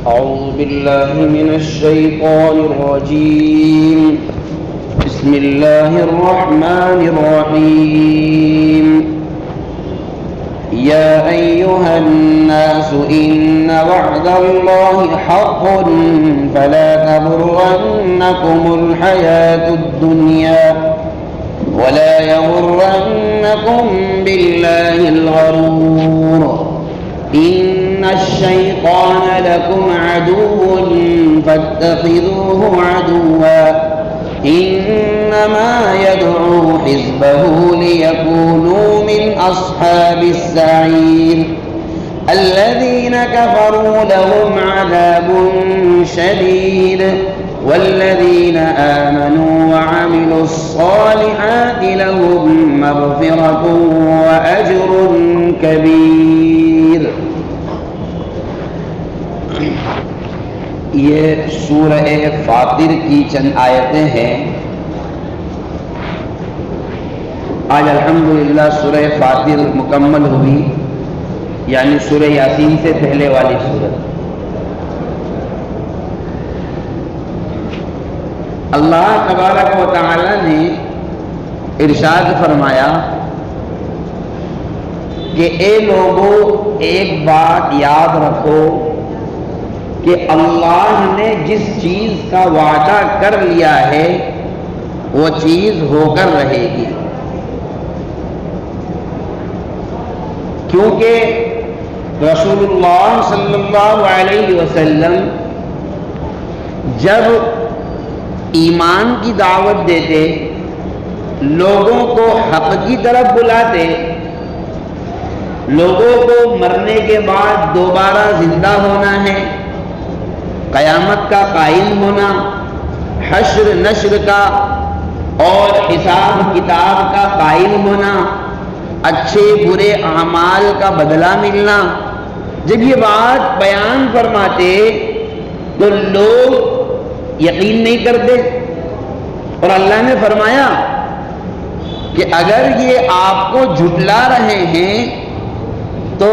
أعوذ بالله من الشيطان الرجيم. بسم الله الرحمن الرحيم. يا أيها الناس إن وعد الله حق فلا تغرنكم الحياة الدنيا ولا يغرنكم بالله الغرور. إن الشيطان لكم عدو فاتخذوه عدوا إنما يدعو حزبه ليكونوا من أصحاب السعير. الذين كفروا لهم عذاب شديد والذين آمنوا وعملوا الصالحات لهم مغفرة وأجر كبير. یہ سورہ فاطر کی چند آیتیں ہیں. آج الحمدللہ سورہ فاطر مکمل ہوئی، یعنی سورہ یاسین سے پہلے والی سورت. اللہ تبارک و تعالی نے ارشاد فرمایا کہ اے لوگو، ایک بات یاد رکھو کہ اللہ نے جس چیز کا وعدہ کر لیا ہے وہ چیز ہو کر رہے گی. کیونکہ رسول اللہ صلی اللہ علیہ وسلم جب ایمان کی دعوت دیتے، لوگوں کو حق کی طرف بلاتے، لوگوں کو مرنے کے بعد دوبارہ زندہ ہونا ہے، قیامت کا قائم ہونا، حشر نشر کا اور حساب کتاب کا قائم ہونا، اچھے برے اعمال کا بدلہ ملنا، جب یہ بات بیان فرماتے تو لوگ یقین نہیں کرتے. اور اللہ نے فرمایا کہ اگر یہ آپ کو جھٹلا رہے ہیں تو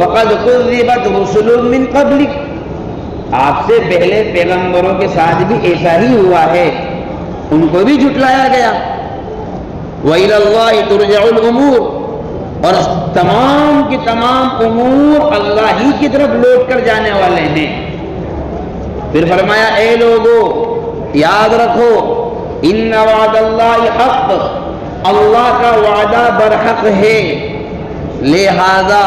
فقد کذبت رسل من قبلک، آپ سے پہلے پیغمبروں کے ساتھ بھی ایسا ہی ہوا ہے، ان کو بھی جھٹلایا گیا. وَإِلَى اللَّهِ تُرْجَعُ الْأُمُورُ، اور تمام کے تمام امور اللہ ہی کی طرف لوٹ کر جانے والے ہیں. پھر فرمایا اے لوگو یاد رکھو ان وعد اللہ حق، اللہ کا وعدہ برحق ہے، لہذا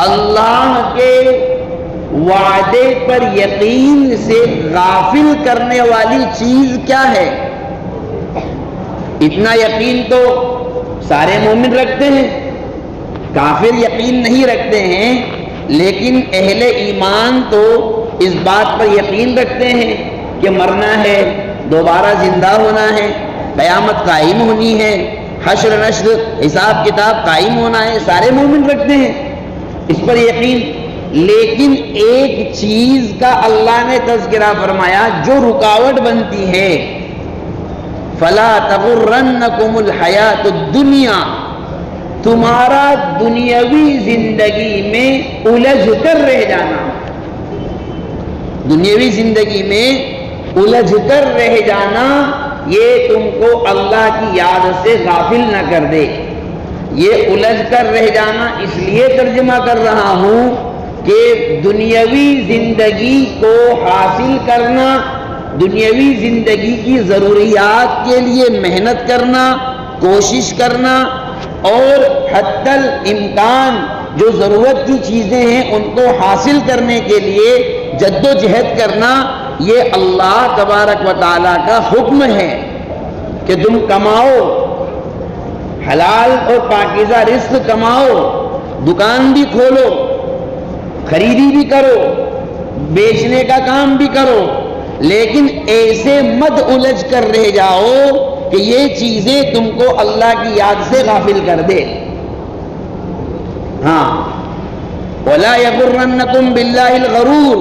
اللہ کے وعدے پر یقین سے غافل کرنے والی چیز کیا ہے؟ اتنا یقین تو سارے مومن رکھتے ہیں، کافر یقین نہیں رکھتے ہیں، لیکن اہل ایمان تو اس بات پر یقین رکھتے ہیں کہ مرنا ہے، دوبارہ زندہ ہونا ہے، قیامت قائم ہونی ہے، حشر نشر حساب کتاب قائم ہونا ہے، سارے مومن رکھتے ہیں اس پر یقین. لیکن ایک چیز کا اللہ نے تذکرہ فرمایا جو رکاوٹ بنتی ہے، فَلَا تَغُرَّنَّكُمُ الْحَيَاةُ الدُّنْيَا، تمہارا دنیاوی زندگی میں الجھ کر رہ جانا، دنیاوی زندگی میں الجھ کر رہ جانا، یہ تم کو اللہ کی یاد سے غافل نہ کر دے. یہ الجھ کر رہ جانا اس لیے ترجمہ کر رہا ہوں کہ دنیاوی زندگی کو حاصل کرنا، دنیاوی زندگی کی ضروریات کے لیے محنت کرنا، کوشش کرنا، اور حتی الامکان جو ضرورت کی چیزیں ہیں ان کو حاصل کرنے کے لیے جد و جہد کرنا، یہ اللہ تبارک و تعالیٰ کا حکم ہے کہ تم کماؤ، حلال اور پاکیزہ رزق کماؤ، دکان بھی کھولو، خریدی بھی کرو، بیچنے کا کام بھی کرو، لیکن ایسے مت الجھ کر رہ جاؤ کہ یہ چیزیں تم کو اللہ کی یاد سے غافل کر دے. ہاں، وَلَا يَغُرَّنَّكُمْ بِاللَّهِ الْغَرُورُ،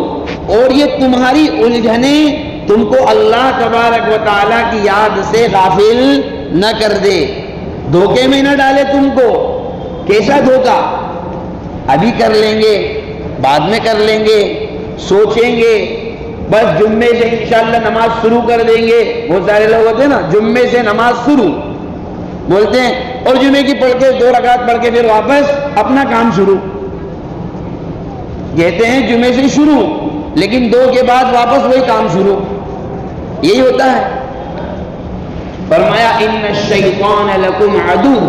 اور یہ تمہاری الجھنیں تم کو اللہ تبارک و تعالیٰ کی یاد سے غافل نہ کر دے، دھوکے میں نہ ڈالے تم کو. کیسا دھوکہ؟ ابھی کر لیں گے، بعد میں کر لیں گے، سوچیں گے بس جمعے سے انشاءاللہ نماز شروع کر دیں گے. بہت سارے لوگ ہوتے ہیں نا جمعے سے نماز شروع بولتے ہیں اور جمعے کی پڑھ کے 2 رکعت پڑھ کے پھر واپس اپنا کام شروع. کہتے ہیں جمعے سے شروع لیکن 2 کے بعد واپس وہی کام شروع. یہی ہوتا ہے. فرمایا ان الشیطان لکم عدو،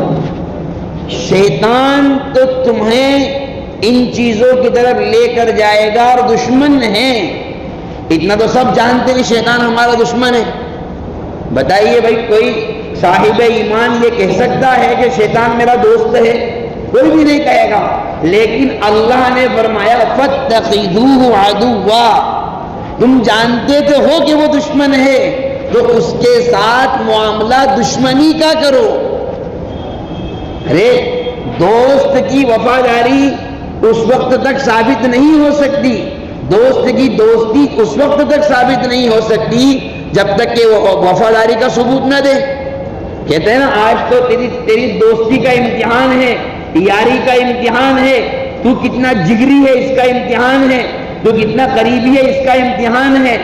شیطان تو تمہیں ان چیزوں کی طرف لے کر جائے گا اور دشمن ہے. اتنا تو سب جانتے ہیں شیطان ہمارا دشمن ہے. بتائیے بھائی کوئی صاحب ایمان یہ کہہ سکتا ہے کہ شیطان میرا دوست ہے؟ کوئی بھی نہیں کہے گا. لیکن اللہ نے فرمایا فاتخذوہ عدوا، تم جانتے تو ہو کہ وہ دشمن ہے تو اس کے ساتھ معاملہ دشمنی کا کرو. ارے دوست کی وفاداری اس وقت تک ثابت نہیں ہو سکتی، دوست کی دوستی اس وقت تک ثابت نہیں ہو سکتی جب تک کہ وہ وفاداری کا ثبوت نہ دے. کہتے ہیں نا آج تو تیری دوستی کا امتحان ہے، یاری کا امتحان ہے، تو کتنا جگری ہے اس کا امتحان ہے، تو کتنا قریبی ہے اس کا امتحان ہے.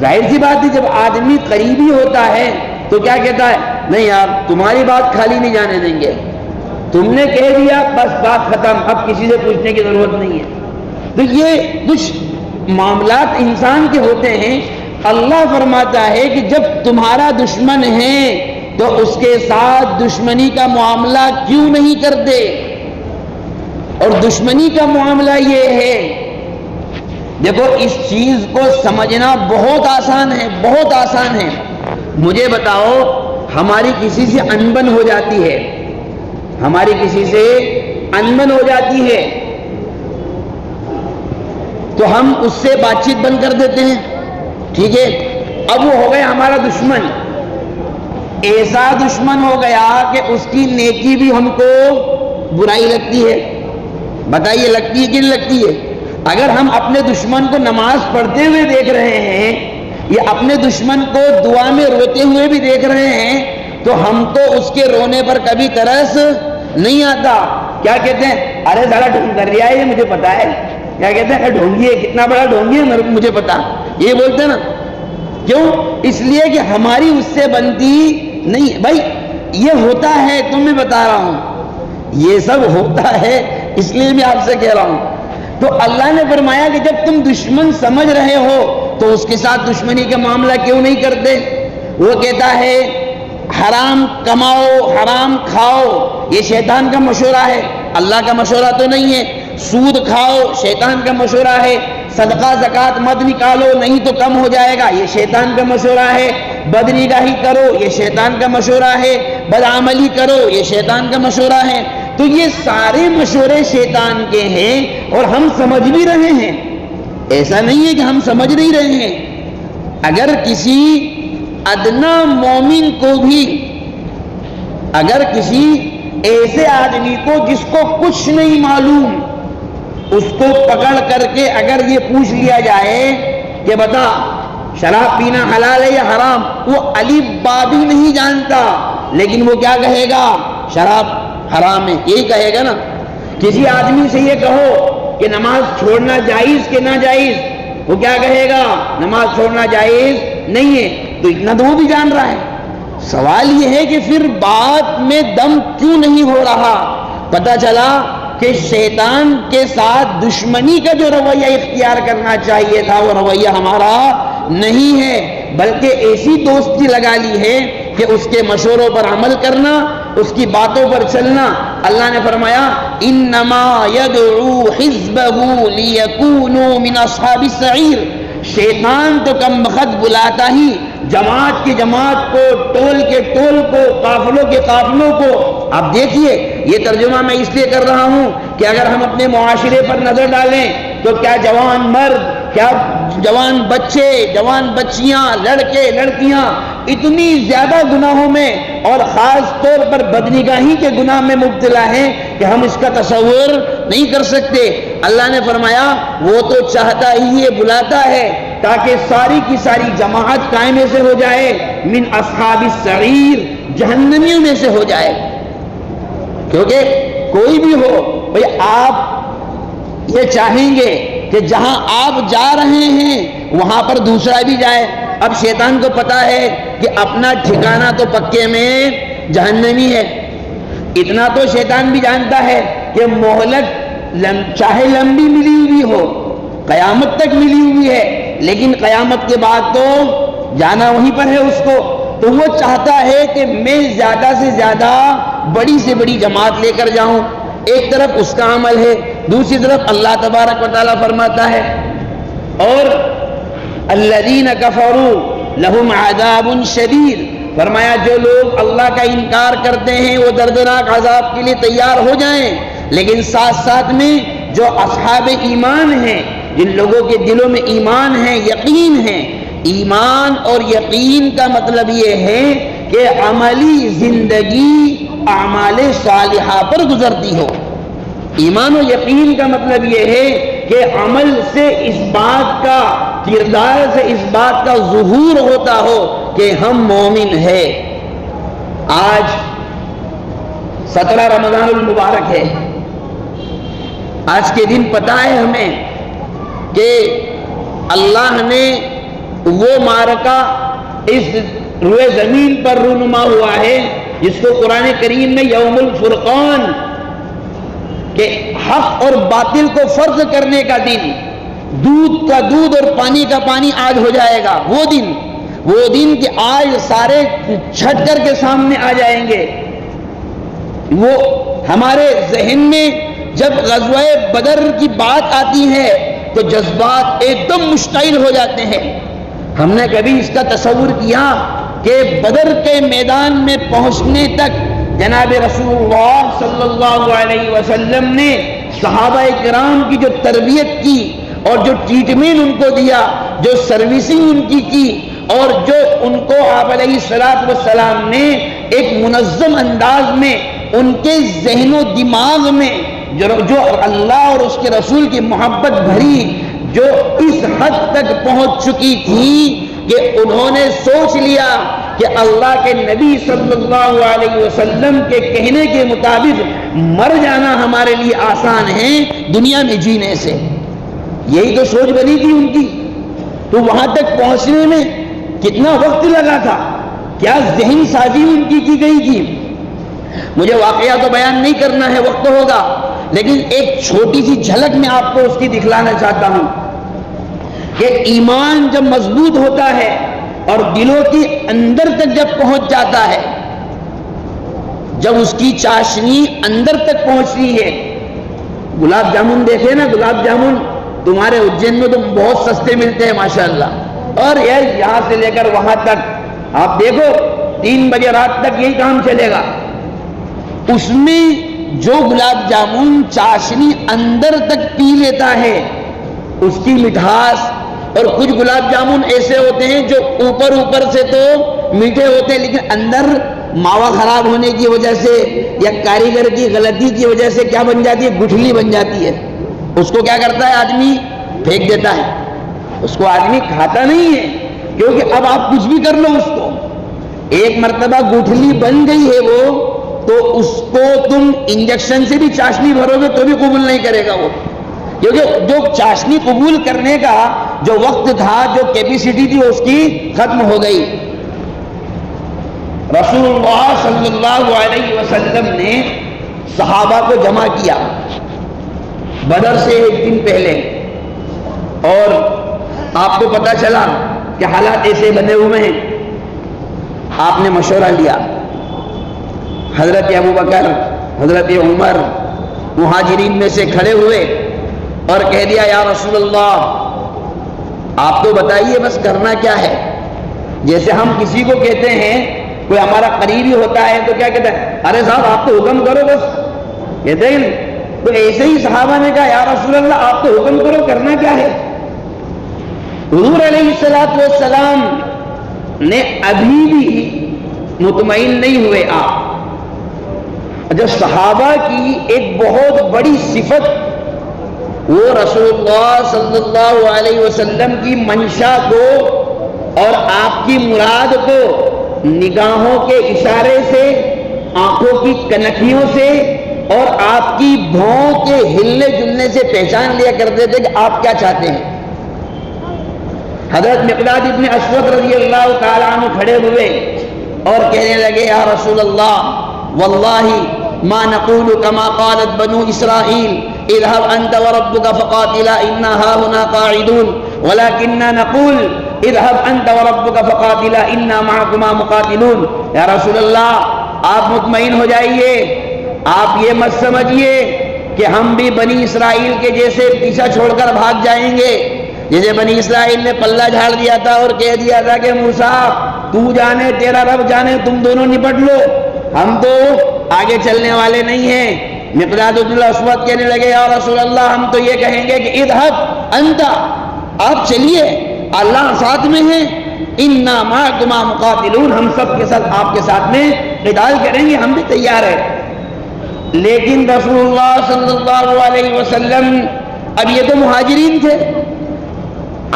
ظاہر سی بات ہے جب آدمی قریبی ہوتا ہے تو کیا کہتا ہے؟ نہیں یار تمہاری بات خالی نہیں جانے دیں گے، تم نے کہہ دیا بس بات ختم، اب کسی سے پوچھنے کی ضرورت نہیں ہے. تو یہ کچھ معاملات انسان کے ہوتے ہیں. اللہ فرماتا ہے کہ جب تمہارا دشمن ہے تو اس کے ساتھ دشمنی کا معاملہ کیوں نہیں کرتے؟ اور دشمنی کا معاملہ یہ ہے، دیکھو اس چیز کو سمجھنا بہت آسان ہے، بہت آسان ہے. مجھے بتاؤ ہماری کسی سے انبن ہو جاتی ہے، ہماری کسی سے انبن ہو جاتی ہے تو ہم اس سے بات چیت بند کر دیتے ہیں، ٹھیک ہے. اب وہ ہو گیا ہمارا دشمن، ایسا دشمن ہو گیا کہ اس کی نیکی بھی ہم کو برائی لگتی ہے. بتائیے لگتی ہے کہ نہیں لگتی ہے؟ اگر ہم اپنے دشمن کو نماز پڑھتے ہوئے دیکھ رہے ہیں یا اپنے دشمن کو دعا میں روتے ہوئے بھی دیکھ رہے ہیں تو ہم تو اس کے رونے پر کبھی ترس نہیں آتا. کیا کہتے ہیں؟ ارے ذرا ڈھونگ کر رہا ہے یہ مجھے پتا ہے. کیا کہتے ہیں؟ ڈھونگی ہے، کتنا بڑا ڈھونگی ہے مجھے پتا. یہ بولتے ہیں نا. کیوں؟ اس لیے کہ ہماری اس سے بنتی نہیں. بھائی یہ ہوتا ہے، تم میں بتا رہا ہوں یہ سب ہوتا ہے، اس لیے میں آپ سے کہہ رہا ہوں. تو اللہ نے فرمایا کہ جب تم دشمن سمجھ رہے ہو تو اس کے ساتھ دشمنی کا معاملہ کیوں نہیں کرتے؟ وہ کہتا ہے حرام کماؤ حرام کھاؤ، یہ شیطان کا مشورہ ہے، اللہ کا مشورہ تو نہیں ہے. سود کھاؤ، شیطان کا مشورہ ہے. صدقہ زکوٰۃ مت نکالو نہیں تو کم ہو جائے گا، یہ شیطان کا مشورہ ہے. بدنگاہی کرو، یہ شیطان کا مشورہ ہے. بدعملی کرو، یہ شیطان کا مشورہ ہے. تو یہ سارے مشورے شیطان کے ہیں اور ہم سمجھ بھی رہے ہیں. ایسا نہیں ہے کہ ہم سمجھ نہیں رہے ہیں. اگر کسی ادنا مومن کو بھی، اگر کسی ایسے آدمی کو جس کو کچھ نہیں معلوم، اس کو پکڑ کر کے اگر یہ پوچھ لیا جائے کہ بتا شراب پینا حلال ہے یا حرام، وہ الف با بھی نہیں جانتا لیکن وہ کیا کہے گا؟ شراب حرام ہے، یہی کہے گا نا. کسی آدمی سے یہ کہو کہ نماز چھوڑنا جائز کہ ناجائز، وہ کیا کہے گا؟ نماز چھوڑنا جائز نہیں ہے. تو اتنا تو وہ بھی جان رہا ہے. سوال یہ ہے کہ پھر بات میں دم کیوں نہیں ہو رہا؟ پتہ چلا کہ شیطان کے ساتھ دشمنی کا جو رویہ اختیار کرنا چاہیے تھا وہ رویہ ہمارا نہیں ہے، بلکہ ایسی دوستی لگا لی ہے کہ اس کے مشوروں پر عمل کرنا، اس کی باتوں پر چلنا. اللہ نے فرمایا انما یدعو حزبہ لیکونوا من اصحاب السعیر. شیطان تو کم بخت بلاتا ہی جماعت کی جماعت کو، ٹول کے ٹول کو، قافلوں کے قافلوں کو. اب دیکھیے یہ ترجمہ میں اس لیے کر رہا ہوں کہ اگر ہم اپنے معاشرے پر نظر ڈالیں تو کیا جوان مرد، کیا جوان بچے، جوان بچیاں، لڑکے لڑکیاں اتنی زیادہ گناہوں میں اور خاص طور پر بدنگاہی کے گناہ میں مبتلا ہیں کہ ہم اس کا تصور نہیں کر سکتے. اللہ نے فرمایا وہ تو چاہتا ہی یہ بلاتا ہے تاکہ ساری کی ساری جماعت قائمے سے ہو جائے، من اصحاب السعیر، جہنمیوں میں سے ہو جائے. کیونکہ کوئی بھی ہو بھئی آپ یہ چاہیں گے کہ جہاں آپ جا رہے ہیں وہاں پر دوسرا بھی جائے۔ اب شیطان کو پتا ہے کہ اپنا ٹھکانہ تو پکے میں جہنمی ہے۔ اتنا تو شیطان بھی جانتا ہے کہ مہلت چاہے لمبی ملی ہوئی ہو، قیامت تک ملی ہوئی ہے، لیکن قیامت کے بعد تو جانا وہیں پر ہے اس کو۔ تو وہ چاہتا ہے کہ میں زیادہ سے زیادہ بڑی سے بڑی جماعت لے کر جاؤں۔ ایک طرف اس کا عمل ہے، دوسری طرف اللہ تبارک و تعالیٰ فرماتا ہے اور الذین کفروا لہم عذاب شدید، فرمایا جو لوگ اللہ کا انکار کرتے ہیں وہ دردناک عذاب کے لیے تیار ہو جائیں۔ لیکن ساتھ ساتھ میں جو اصحاب ایمان ہیں، جن لوگوں کے دلوں میں ایمان ہے، یقین ہے، ایمان اور یقین کا مطلب یہ ہے کہ عملی زندگی اعمال صالحہ پر گزرتی ہو۔ ایمان و یقین کا مطلب یہ ہے کہ عمل سے اس بات کا، کردار سے اس بات کا ظہور ہوتا ہو کہ ہم مومن ہیں۔ آج 17 رمضان المبارک ہے۔ آج کے دن پتہ ہے ہمیں کہ اللہ نے وہ معرکہ اس روئے زمین پر رونما ہوا ہے جس کو قرآن کریم میں یوم الفرقان، کہ حق اور باطل کو فرق کرنے کا دن، دودھ کا دودھ اور پانی کا پانی آج ہو جائے گا۔ وہ دن کہ آج سارے چھٹ کر کے سامنے آ جائیں گے۔ وہ ہمارے ذہن میں جب غزوہ بدر کی بات آتی ہے تو جذبات ایک دم مشتعل ہو جاتے ہیں۔ ہم نے کبھی اس کا تصور کیا کہ بدر کے میدان میں پہنچنے تک جناب رسول اللہ صلی اللہ علیہ وسلم نے صحابہ کرام کی جو تربیت کی اور جو ٹریٹمنٹ ان کو دیا، جو سروسنگ ان کی اور جو ان کو آپ علیہ السلام نے ایک منظم انداز میں ان کے ذہن و دماغ میں جو اللہ اور اس کے رسول کی محبت بھری جو اس حد تک پہنچ چکی تھی کہ انہوں نے سوچ لیا کہ اللہ کے نبی صلی اللہ علیہ وسلم کے کہنے کے مطابق مر جانا ہمارے لیے آسان ہے دنیا میں جینے سے۔ یہی تو سوچ بنی تھی ان کی۔ تو وہاں تک پہنچنے میں کتنا وقت لگا تھا، کیا ذہن سازی ان کی گئی تھی۔ مجھے واقعہ تو بیان نہیں کرنا ہے، وقت ہوگا، لیکن ایک چھوٹی سی جھلک میں آپ کو اس کی دکھلانا چاہتا ہوں کہ ایمان جب مضبوط ہوتا ہے اور دلوں کے اندر تک جب پہنچ جاتا ہے، جب اس کی چاشنی اندر تک پہنچتی ہے۔ گلاب جامن دیکھے نا، گلاب جامن تمہارے اجین میں تو بہت سستے ملتے ہیں ماشاءاللہ، اور یہاں سے لے کر وہاں تک آپ دیکھو 3 بجے رات تک یہی کام چلے گا۔ اس میں جو گلاب جامن چاشنی اندر تک پی لیتا ہے اس کی مٹھاس، اور کچھ گلاب جامن ایسے ہوتے ہیں جو اوپر سے تو میٹھے ہوتے ہیں لیکن اندر ماوا خراب ہونے کی وجہ سے یا کاریگر کی غلطی کی وجہ سے کیا بن جاتی ہے، گٹھلی بن جاتی ہے۔ اس کو کیا کرتا ہے آدمی، پھینک دیتا ہے، اس کو آدمی کھاتا نہیں ہے، کیونکہ اب آپ کچھ بھی کر لو اس کو، ایک مرتبہ گٹھلی بن گئی ہے وہ، تو اس کو تم انجیکشن سے بھی چاشنی بھرو گے تو بھی قبول نہیں کرے گا وہ، کیونکہ جو چاشنی قبول کرنے کا جو وقت تھا، جو کیپیسٹی تھی اس کی ختم ہو گئی۔ رسول اللہ صلی اللہ علیہ وسلم نے صحابہ کو جمع کیا بدر سے ایک دن پہلے، اور آپ کو پتا چلا کہ حالات ایسے بنے ہوئے ہیں۔ آپ نے مشورہ لیا، حضرت ابوبکر، حضرت عمر مہاجرین میں سے کھڑے ہوئے اور کہہ دیا یا رسول اللہ آپ تو بتائیے بس کرنا کیا ہے۔ جیسے ہم کسی کو کہتے ہیں، کوئی ہمارا قریبی ہوتا ہے تو کیا کہتا ہے، ارے صاحب آپ تو حکم کرو بس، کہتے ہیں تو ایسے ہی صحابہ نے کہا یا رسول اللہ آپ تو حکم کرو، کرنا کیا ہے۔ حضور علیہ السلام نے ابھی بھی مطمئن نہیں ہوئے۔ آپ جو صحابہ کی ایک بہت بڑی صفت، وہ رسول اللہ صلی اللہ علیہ وسلم کی منشا کو اور آپ کی مراد کو نگاہوں کے اشارے سے، آنکھوں کی کنکھیوں سے اور آپ کی بھونوں کے ہلنے جلنے سے پہچان لیا کرتے تھے کہ آپ کیا چاہتے ہیں۔ حضرت مقداد ابن اسود رضی اللہ تعالیٰ عنہ کھڑے ہوئے اور کہنے لگے یا رسول اللہ واللہ ما نقول كما قالت بنو اسرائیل اذهب انت وربك فقاتلا انا هاهنا قاعدون ولكننا نقول اذهب انت وربك فقاتلا انا معكما مقاتلون۔ یا رسول اللہ آپ مطمئن ہو جائیے، آپ یہ مت سمجھیے کہ ہم بھی بنی اسرائیل کے جیسے پیچھا چھوڑ کر بھاگ جائیں گے، جیسے بنی اسرائیل نے پلہ جھاڑ دیا تھا اور کہہ دیا تھا کہ موسیٰ تو جانے تیرا رب جانے تم دونوں نپٹ لو، ہم تو آگے چلنے والے نہیں ہیں۔ مقداد بن الاسود کہنے لگے یا رسول اللہ ہم تو یہ کہیں گے کہ اذهب انت، آپ چلیے اللہ ساتھ میں ہے، انا معکما مقاتلون، ہم سب کے ساتھ آپ کے ساتھ میں قتال کریں گے، ہم بھی تیار ہیں۔ لیکن رسول اللہ صلی اللہ علیہ وسلم، اب یہ تو مہاجرین تھے،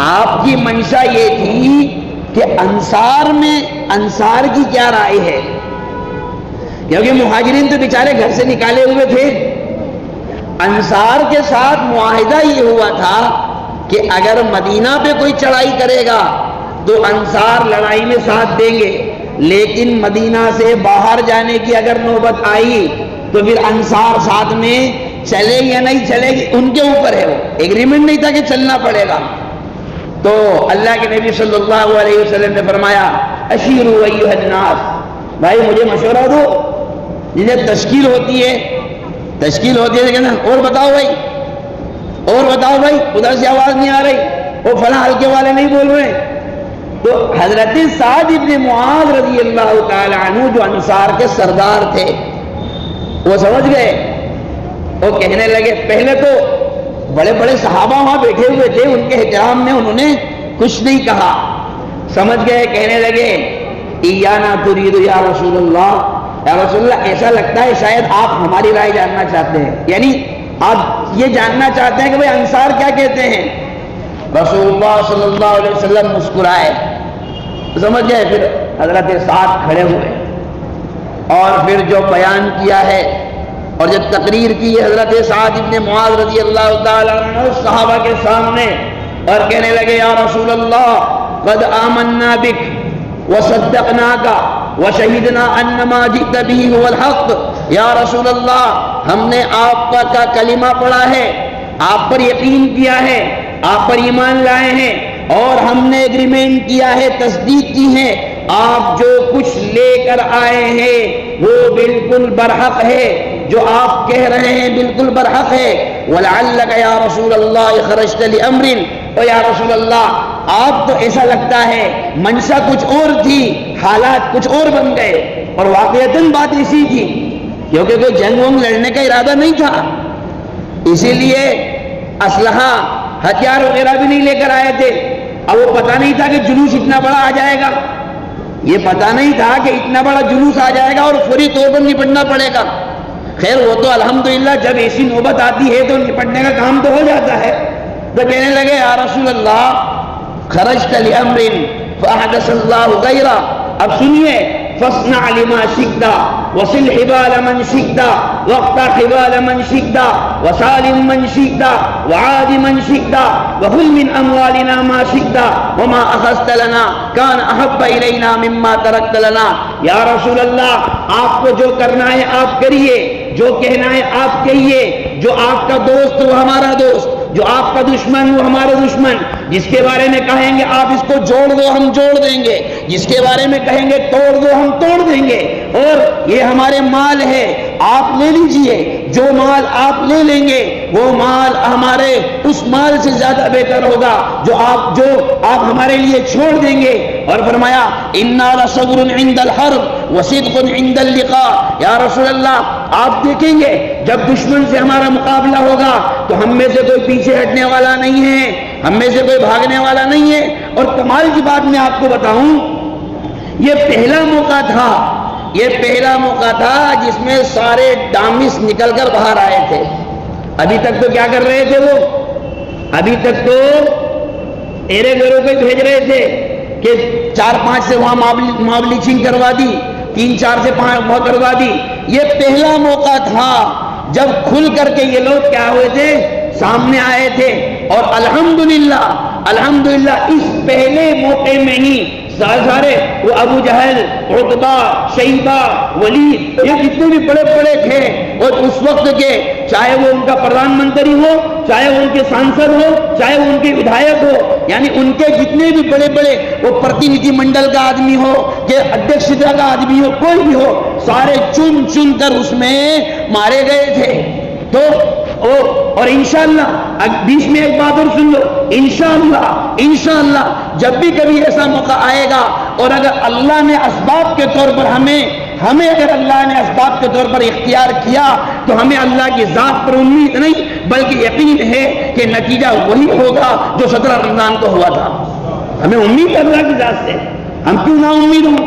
آپ کی منشا یہ تھی کہ انصار کی کیا رائے ہے، کیونکہ مہاجرین تو بیچارے گھر سے نکالے ہوئے تھے۔ انصار کے ساتھ معاہدہ یہ ہوا تھا کہ اگر مدینہ پہ کوئی چڑھائی کرے گا تو انصار لڑائی میں ساتھ دیں گے، لیکن مدینہ سے باہر جانے کی اگر نوبت آئی تو پھر انصار ساتھ میں چلے یا نہیں چلے گی ان کے اوپر ہے، وہ ایگریمنٹ نہیں تھا کہ چلنا پڑے گا۔ تو اللہ کے نبی صلی اللہ علیہ وسلم نے فرمایا اشیروا ایھا الناس، بھائی مجھے مشورہ دو، جنہیں تشکیل ہوتی ہے نا، اور بتاؤ بھائی ادھر سے آواز نہیں آ رہی، وہ فلاں حلقے والے نہیں بول رہے۔ تو حضرت سعد ابن معاذ رضی اللہ تعالی عنہ جو انصار کے سردار تھے وہ سمجھ گئے، وہ کہنے لگے، پہلے تو بڑے بڑے صحابہ وہاں بیٹھے ہوئے تھے، ان کے احترام میں انہوں نے کچھ نہیں کہا، سمجھ گئے، کہنے لگے ایانا ترید یا رسول اللہ، یا رسول اللہ ایسا لگتا ہے شاید آپ ہماری رائے جاننا چاہتے ہیں، یعنی آپ یہ جاننا چاہتے ہیں کہ بھئی انصار کیا کہتے ہیں۔ رسول اللہ صلی اللہ علیہ وسلم مسکرائے، سمجھ گئے، پھر حضرت سعد کھڑے ہوئے اور پھر جو بیان کیا ہے اور جب تقریر کی ہے حضرت سعد ابن معاذ رضی اللہ تعالیٰ عنہ صحابہ کے سامنے، اور کہنے لگے یا رسول اللہ قد آمنا بک وصدقناک وشہدنا ان ما جئت به هو الحق، یا رسول اللہ ہم نے آپ کا کلمہ پڑھا ہے، آپ پر یقین کیا ہے، آپ پر ایمان لائے ہیں، اور ہم نے ایگریمنٹ کیا ہے، تصدیق کی ہے، آپ جو کچھ لے کر آئے ہیں وہ بالکل برحق ہے، جو آپ کہہ رہے ہیں بالکل برحق ہے۔ وَلَعَلَّكَ يَا رَسُولَ اللَّهِ خَرَجْتَ لِأَمْرٍ، اور یا رسول اللہ آپ تو ایسا لگتا ہے منشا کچھ اور تھی، حالات کچھ اور بن گئے، اور واقعتاً بات اسی تھی، کیونکہ کوئی جنگ ونگ لڑنے کا ارادہ نہیں تھا، اسی لیے اسلحہ ہتھیار وغیرہ بھی نہیں لے کر آئے تھے۔ اب وہ پتہ نہیں تھا کہ جلوس اتنا بڑا آ جائے گا، یہ پتہ نہیں تھا کہ اتنا بڑا جلوس آ جائے گا اور فوری طور پر نپٹنا پڑے گا۔ خیر وہ تو الحمدللہ جب ایسی نوبت آتی ہے تو نپٹنے کا کام تو ہو جاتا ہے۔ تو کہنے لگے یا رسول اللہ خرجت لامر فاحدث اللہ غیرہ، اب سنیے، فاصنع لما شئت وصل حبال من شئت واقطع حبال من شئت وسالم من شئت وعاد من شئت وخذ من اموالنا ما شئت وما اخذت لنا كان احب الینا مما ترکت لنا۔ یا رسول اللہ آپ کو جو کرنا ہے آپ کریے، جو کہنا ہے آپ کہیے، جو آپ کا دوست وہ ہمارا دوست، جو آپ کا دشمن وہ ہمارا دشمن، جس کے بارے میں کہیں گے آپ اس کو جوڑ دو ہم جوڑ دیں گے، جس کے بارے میں کہیں گے توڑ دو ہم توڑ دیں گے، اور یہ ہمارے مال ہے آپ لے لیجئے، جو مال آپ لے لیں گے وہ مال ہمارے اس مال سے زیادہ بہتر ہوگا جو آپ ہمارے لیے چھوڑ دیں گے۔ اور فرمایا انا لصبر عند الحرب وصدق عند اللقاء، یا رسول اللہ آپ دیکھیں گے جب دشمن سے ہمارا مقابلہ ہوگا تو ہم میں سے کوئی پیچھے ہٹنے والا نہیں ہے، ہم میں سے کوئی بھاگنے والا نہیں ہے۔ اور کمال کی بات میں آپ کو بتاؤں، یہ پہلا موقع تھا جس میں سارے ڈامس نکل کر باہر آئے تھے۔ ابھی تک تو کیا کر رہے تھے وہ؟ ابھی تک تو ایرے گھروں کو بھیج رہے تھے کہ 4-5 سے وہاں مابلیچنگ کروا دی، 3-4 سے 5 وہاں کروا دی۔ یہ پہلا موقع تھا جب کھل کر کے یہ لوگ کیا ہوئے تھے، سامنے آئے تھے. اور الحمدللہ اس پہلے موقع میں ہی سارے وہ ابو جہل، عتبہ، شیبہ، ولید، یہ جتنے بھی بڑے بڑے تھے اور اس وقت کے، چاہے وہ ان کا پردھان منتری ہو، چاہے وہ ان کے سانسد ہو، چاہے وہ ان کے ودھایک ہو، یعنی ان کے جتنے بھی بڑے بڑے وہ پرتینیدھی منڈل کا آدمی ہو کہ ادھیکشتا کا آدمی ہو، کوئی بھی ہو، سارے چن چن کر اس میں مارے گئے تھے. تو اور انشاءاللہ بیچ میں ایک بات اور سن لو، انشاءاللہ جب بھی کبھی ایسا موقع آئے گا اور اگر اللہ نے اسباب کے طور پر ہمیں اگر اللہ نے اسباب کے طور پر اختیار کیا تو ہمیں اللہ کی ذات پر امید نہیں بلکہ یقین ہے کہ نتیجہ وہی ہوگا جو 17 رمضان کو ہوا تھا. ہمیں امید ہے اللہ کی ذات سے، ہم کیوں نہ امید ہوں؟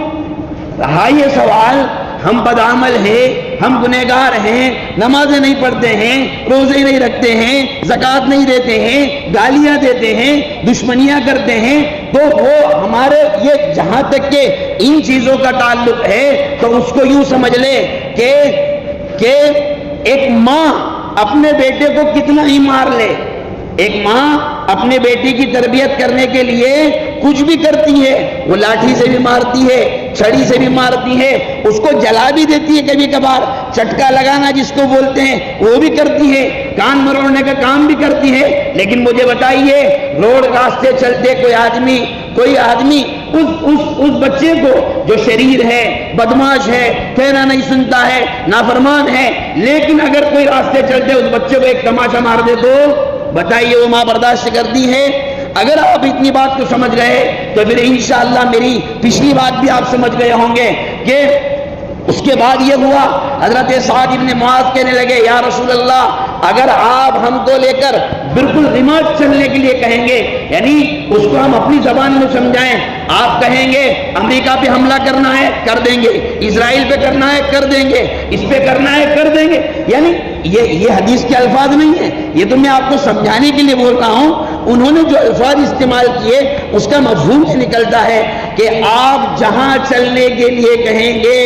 ہاں یہ سوال، ہم بدعمل ہیں، ہم گنہگار ہیں، نمازیں نہیں پڑھتے ہیں، روزے نہیں رکھتے ہیں، زکوٰۃ نہیں دیتے ہیں، گالیاں دیتے ہیں، دشمنیاں کرتے ہیں، تو وہ ہمارے یہ جہاں تک کہ ان چیزوں کا تعلق ہے تو اس کو یوں سمجھ لے کہ ایک ماں اپنے بیٹے کو کتنا ہی مار لے، ایک ماں اپنے بیٹی کی تربیت کرنے کے لیے کچھ بھی کرتی ہے، وہ لاٹھی سے بھی مارتی ہے، چھڑی سے بھی مارتی ہے، اس کو جلا بھی دیتی ہے، کبھی کبھار چٹکا لگانا جس کو بولتے ہیں وہ بھی کرتی ہے، کان مروڑنے کا کام بھی کرتی ہے. لیکن مجھے بتائیے، روڈ راستے چلتے کوئی آدمی اس بچے کو جو شریر ہے، بدماش ہے، کہنا نہیں سنتا ہے، نافرمان ہے، لیکن اگر کوئی راستے چلتے اس بچے کو ایک تماشا مار دے تو بتائیے وہ ماں برداشت کرتی ہے؟ اگر آپ اتنی بات کو سمجھ گئے تو پھر انشاءاللہ میری پچھلی بات بھی آپ سمجھ گئے ہوں گے کہ اس کے بعد یہ ہوا، حضرت سعد بن معاذ کہنے لگے یا رسول اللہ اگر آپ ہم کو لے کر بالکل ریموٹ چلنے کے لیے کہیں گے، یعنی اس کو ہم اپنی زبان میں سمجھائیں، آپ کہیں گے امریکہ پہ حملہ کرنا ہے کر دیں گے، اسرائیل پہ کرنا ہے کر دیں گے، اس پہ کرنا ہے کر دیں گے، یعنی یہ حدیث کے الفاظ نہیں ہیں، یہ تو میں آپ کو سمجھانے کے لیے بول رہا ہوں. انہوں نے جو الفاظ استعمال کیے اس کا مفہوم یہ نکلتا ہے کہ آپ جہاں چلنے کے لیے کہیں گے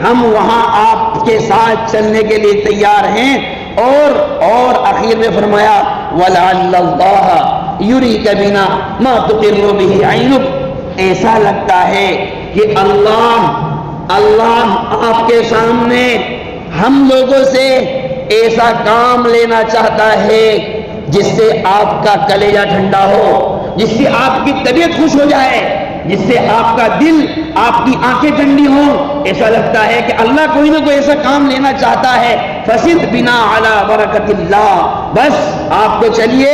ہم وہاں آپ کے ساتھ چلنے کے لیے تیار ہیں. اور آخر میں فرمایا وَلَعَلَّ اللَّهَ يُرِيكَ بِنَا مَا تُقِرُّ بِهِ عَيْنُكَ، ایسا لگتا ہے کہ اللہ آپ کے سامنے ہم لوگوں سے ایسا کام لینا چاہتا ہے جس سے آپ کا کلیجہ ٹھنڈا ہو، جس سے آپ کی طبیعت خوش ہو جائے، جس سے آپ کا دل، آپ کی آنکھیں ٹھنڈی ہوں. ایسا لگتا ہے کہ اللہ کوئی نہ کوئی ایسا کام لینا چاہتا ہے. فَسِدْ بِنَا عَلَى بَرَكَةِ اللَّهِ، بس آپ تو چلیے،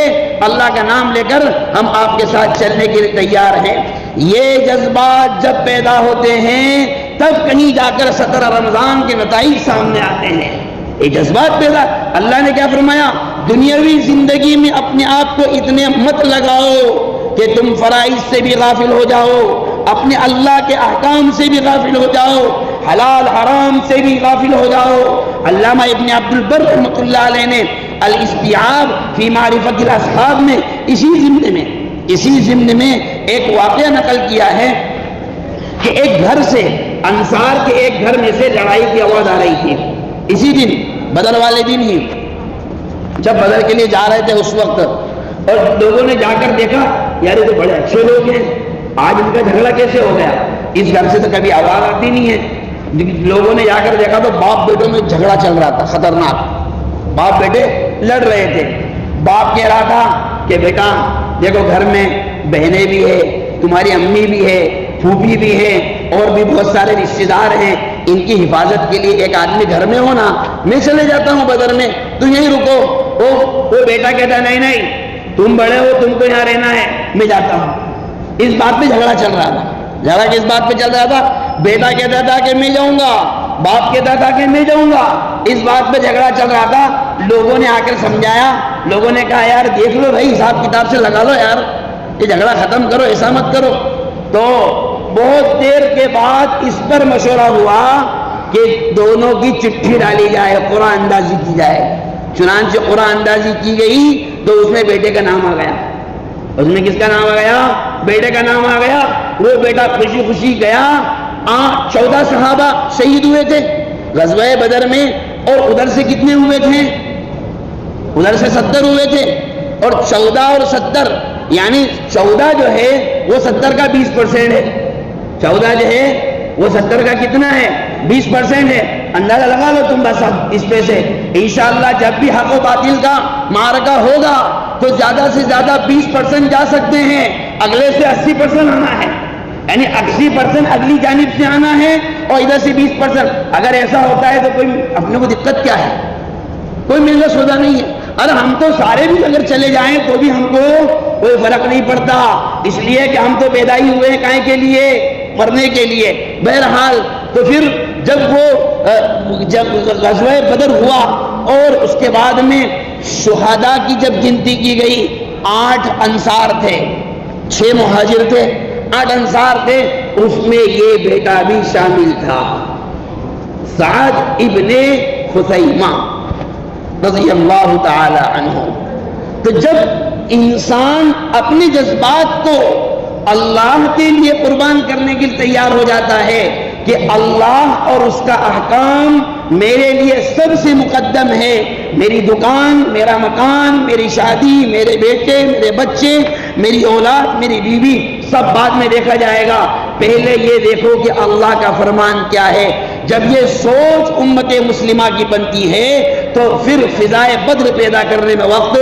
اللہ کا نام لے کر ہم آپ کے ساتھ چلنے کے لیے تیار ہیں. یہ جذبات جب پیدا ہوتے ہیں تب کہیں جا کر 17 رمضان کے نتائج سامنے آتے ہیں. یہ جذبات پیدا، اللہ نے کیا فرمایا، دنیاوی زندگی میں اپنے آپ کو اتنے مت لگاؤ کہ تم فرائض سے بھی غافل ہو جاؤ، اپنے اللہ کے احکام سے بھی غافل ہو جاؤ، حلال حرام سے بھی غافل ہو جاؤ. علامہ ابن عبد البر رحمۃ اللہ علیہ نے الاستیعاب فی معرفت الاصحاب میں اسی ضمن میں ایک واقعہ نقل کیا ہے کہ ایک گھر سے، انصار کے ایک گھر میں سے لڑائی کی آواز آ رہی تھی. اسی دن، بدر والے دن ہی، جب بدر کے لیے جا رہے تھے اس وقت، اور لوگوں نے جا کر دیکھا یار یہ تو بڑے اچھے لوگ ہیں، آج ان کا جھگڑا کیسے ہو گیا، اس گھر سے تو کبھی آواز آتی نہیں ہے. لوگوں نے جا کر دیکھا تو باپ بیٹوں میں جھگڑا چل رہا تھا، خطرناک، باپ بیٹے لڑ رہے تھے. باپ کہہ رہا تھا کہ بیٹا دیکھو گھر میں بہنیں بھی ہے، تمہاری امی بھی ہے، پھوپھی بھی ہے، اور بھی بہت سارے رشتے دار ہیں، ان کی حفاظت کے لیے ایک آدمی گھر میں ہونا، میں چلے جاتا ہوں بدر میں، تو یہیں رکو. وہ بیٹا کہتا نہیں تم بڑے ہو، تم کو یہاں رہنا ہے، میں جاتا ہوں. اس بات پہ جھگڑا چل رہا تھا. جھگڑا کس بات پہ چل رہا تھا؟ بیٹا کہتا تھا کہ میں جاؤں گا، باپ کہتا تھا کہ میں جاؤں گا. اس بات پہ جھگڑا چل رہا تھا. لوگوں نے آ کر سمجھایا، لوگوں نے کہا یار دیکھ لو بھائی، حساب کتاب سے لگا لو یار، یہ جھگڑا ختم کرو، ایسا مت کرو. تو بہت دیر کے بعد اس پر مشورہ ہوا کہ دونوں کی چٹھی ڈالی جائے، قرآن اندازی کی جائے. چنانچہ قرآن اندازی کی گئی تو اس میں بیٹے کا نام آ گیا. اس میں کس کا نام آ گیا؟ بیٹے کا نام آ گیا. وہ بیٹا خوشی خوشی گیا. 14 صحابہ شہید ہوئے تھے غزوہ بدر میں. اور ادھر سے کتنے ہوئے تھے؟ ادھر سے 70 ہوئے تھے، اور 14 اور 70 یعنی 14 جو ہے وہ 70 کا 20% ہے، 14 جو ہے وہ 70 کا کتنا ہے؟ 20% ہے۔ اندازہ لگا لو تم بس اب اس پہ سے، انشاءاللہ جب بھی حق و باطل کا معرکہ ہوگا تو زیادہ سے زیادہ 20% جا سکتے ہیں، اگلے سے 80% آنا ہے، یعنی 80% اگلی جانب سے آنا ہے اور ادھر سے 20%۔ اگر ایسا ہوتا ہے تو کوئی اپنے کو دقت کیا ہے؟ کوئی ملنا سودا نہیں ہے۔ اور ہم تو سارے بھی اگر چلے جائیں تو بھی ہم کو کوئی فرق نہیں پڑتا، اس لیے کہ ہم تو پیدائی ہوئے ہیں کائیں کے لیے؟ مرنے کے لیے۔ بہرحال تو پھر جب غزوہ بدر ہوا اور اس کے بعد میں شہداء کی جب گنتی کی گئی، 8 انصار تھے، 6 مہاجر تھے، 8 انصار تھے، اس میں یہ بیٹا بھی شامل تھا، سعد ابن خثیمہ رضی اللہ تعالی عنہ۔ تو جب انسان اپنے جذبات کو اللہ کے لیے قربان کرنے کے لیے تیار ہو جاتا ہے کہ اللہ اور اس کا احکام میرے لیے سب سے مقدم ہے، میری دکان، میرا مکان، میری شادی، میرے بیٹے، میرے بچے، میری اولاد، میری بیوی، سب بعد میں دیکھا جائے گا، پہلے یہ دیکھو کہ اللہ کا فرمان کیا ہے۔ جب یہ سوچ امت مسلمہ کی بنتی ہے تو پھر فضائے بدر پیدا کرنے میں وقت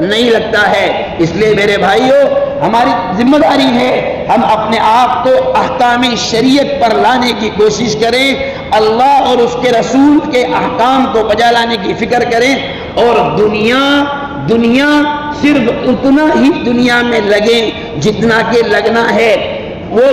نہیں لگتا ہے۔ اس لیے میرے بھائیوں، ہماری ذمہ داری ہے ہم اپنے آپ کو احکام شریعت پر لانے کی کوشش کریں، اللہ اور اس کے رسول کے احکام کو بجا لانے کی فکر کریں، اور دنیا صرف اتنا ہی دنیا میں لگیں جتنا کہ لگنا ہے۔ وہ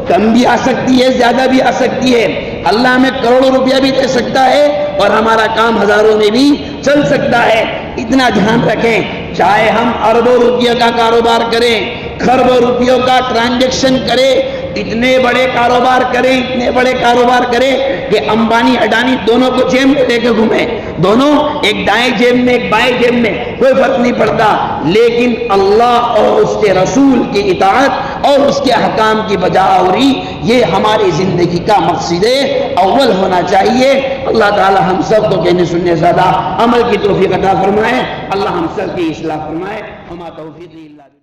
کم بھی آ سکتی ہے، زیادہ بھی آ سکتی ہے، اللہ ہمیں کروڑوں روپیہ بھی دے سکتا ہے اور ہمارا کام ہزاروں میں بھی چل سکتا ہے۔ اتنا دھیان رکھیں، چاہے ہم اربوں روپیہ کا کاروبار کریں، کھربوں روپیوں کا ٹرانزیکشن کریں، اتنے بڑے کاروبار کریں کہ امبانی اڈانی دونوں کو جیب میں لے کے گھومیں، دونوں ایک دائیں جیب میں ایک بائیں جیب میں، کوئی فرق نہیں پڑتا، لیکن اللہ اور اس کے رسول کی اطاعت اور اس کے احکام کی بجاوری یہ ہماری زندگی کا مقصد اول ہونا چاہیے۔ اللہ تعالی ہم سب کو کہنے سننے زیادہ عمل کی توفیق عطا فرمائے، اللہ ہم سب کی اصلاح فرمائے۔ ہما توفیقی اللہ